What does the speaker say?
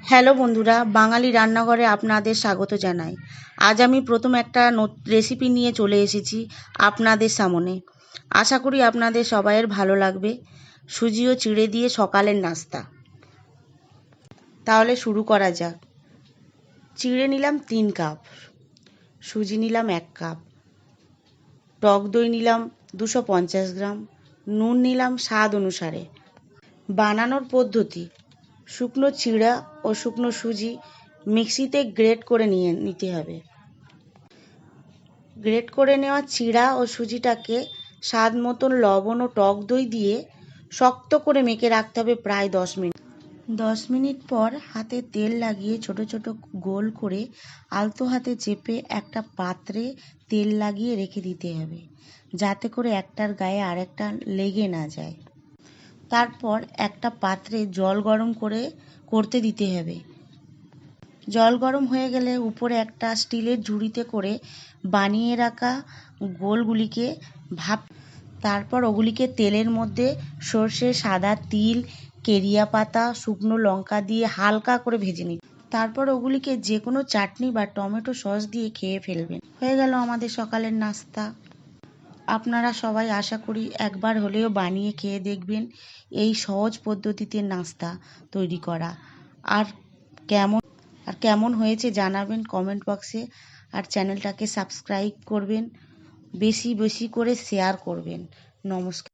Hello বন্ধুরা, বাঙালি রান্নাঘরে আপনাদের স্বাগত জানাই। আজ আমি প্রথম একটা রেসিপি নিয়ে চলে এসেছি আপনাদের সামনে। আশা করি আপনাদের সবাইয়ের ভালো লাগবে। সুজি ও চিড়ে দিয়ে সকালের নাস্তা। তাহলে শুরু করা যাক। চিড়ে নিলাম 3 কাপ, সুজি নিলাম 1 কাপ, টক দই নিলাম 250 গ্রাম, নুন নিলাম স্বাদ অনুসারে। বানানোর পদ্ধতি: শুকনো চিড়া ও শুকনো সুজি মিক্সিতে গ্রেট করে নিতে হবে। গ্রেট করে নেওয়া চিড়া ও সুজিটাকে স্বাদ মতন লবণ ও টক দই দিয়ে শক্ত করে মেখে রাখতে হবে প্রায় 10 মিনিট। 10 মিনিট পর হাতে তেল লাগিয়ে ছোট ছোট গোল করে আলতো হাতে চেপে একটা পাত্রে তেল লাগিয়ে রেখে দিতে হবে, যাতে করে একটার গায়ে আরেকটা লেগে না যায়। তারপর একটা পাত্রে জল গরম করতে দিতে হবে। জল গরম হয়ে গেলে উপরে একটা স্টিলের ঝুড়িতে করে বানিয়ে রাখা গোলগুলিকে তারপর ওগুলিকে তেলের মধ্যে সর্ষে, সাদা তিল, কেরিয়া পাতা, শুকনো লঙ্কা দিয়ে হালকা করে ভেজে নিন। তারপর ওগুলিকে যে কোনো চাটনি বা টমেটো সস দিয়ে খেয়ে ফেলবেন। হয়ে গেল আমাদের সকালের নাস্তা। আপনারা সবাই আশা করি একবার হলেও বানিয়ে খেয়ে দেখবেন এই সহজ পদ্ধতিতে নাস্তা তৈরি করা। আর কেমন হয়েছে জানাবেন কমেন্ট বক্সে। আর চ্যানেলটাকে সাবস্ক্রাইব করবেন, বেশি বেশি করে শেয়ার করবেন। নমস্কার।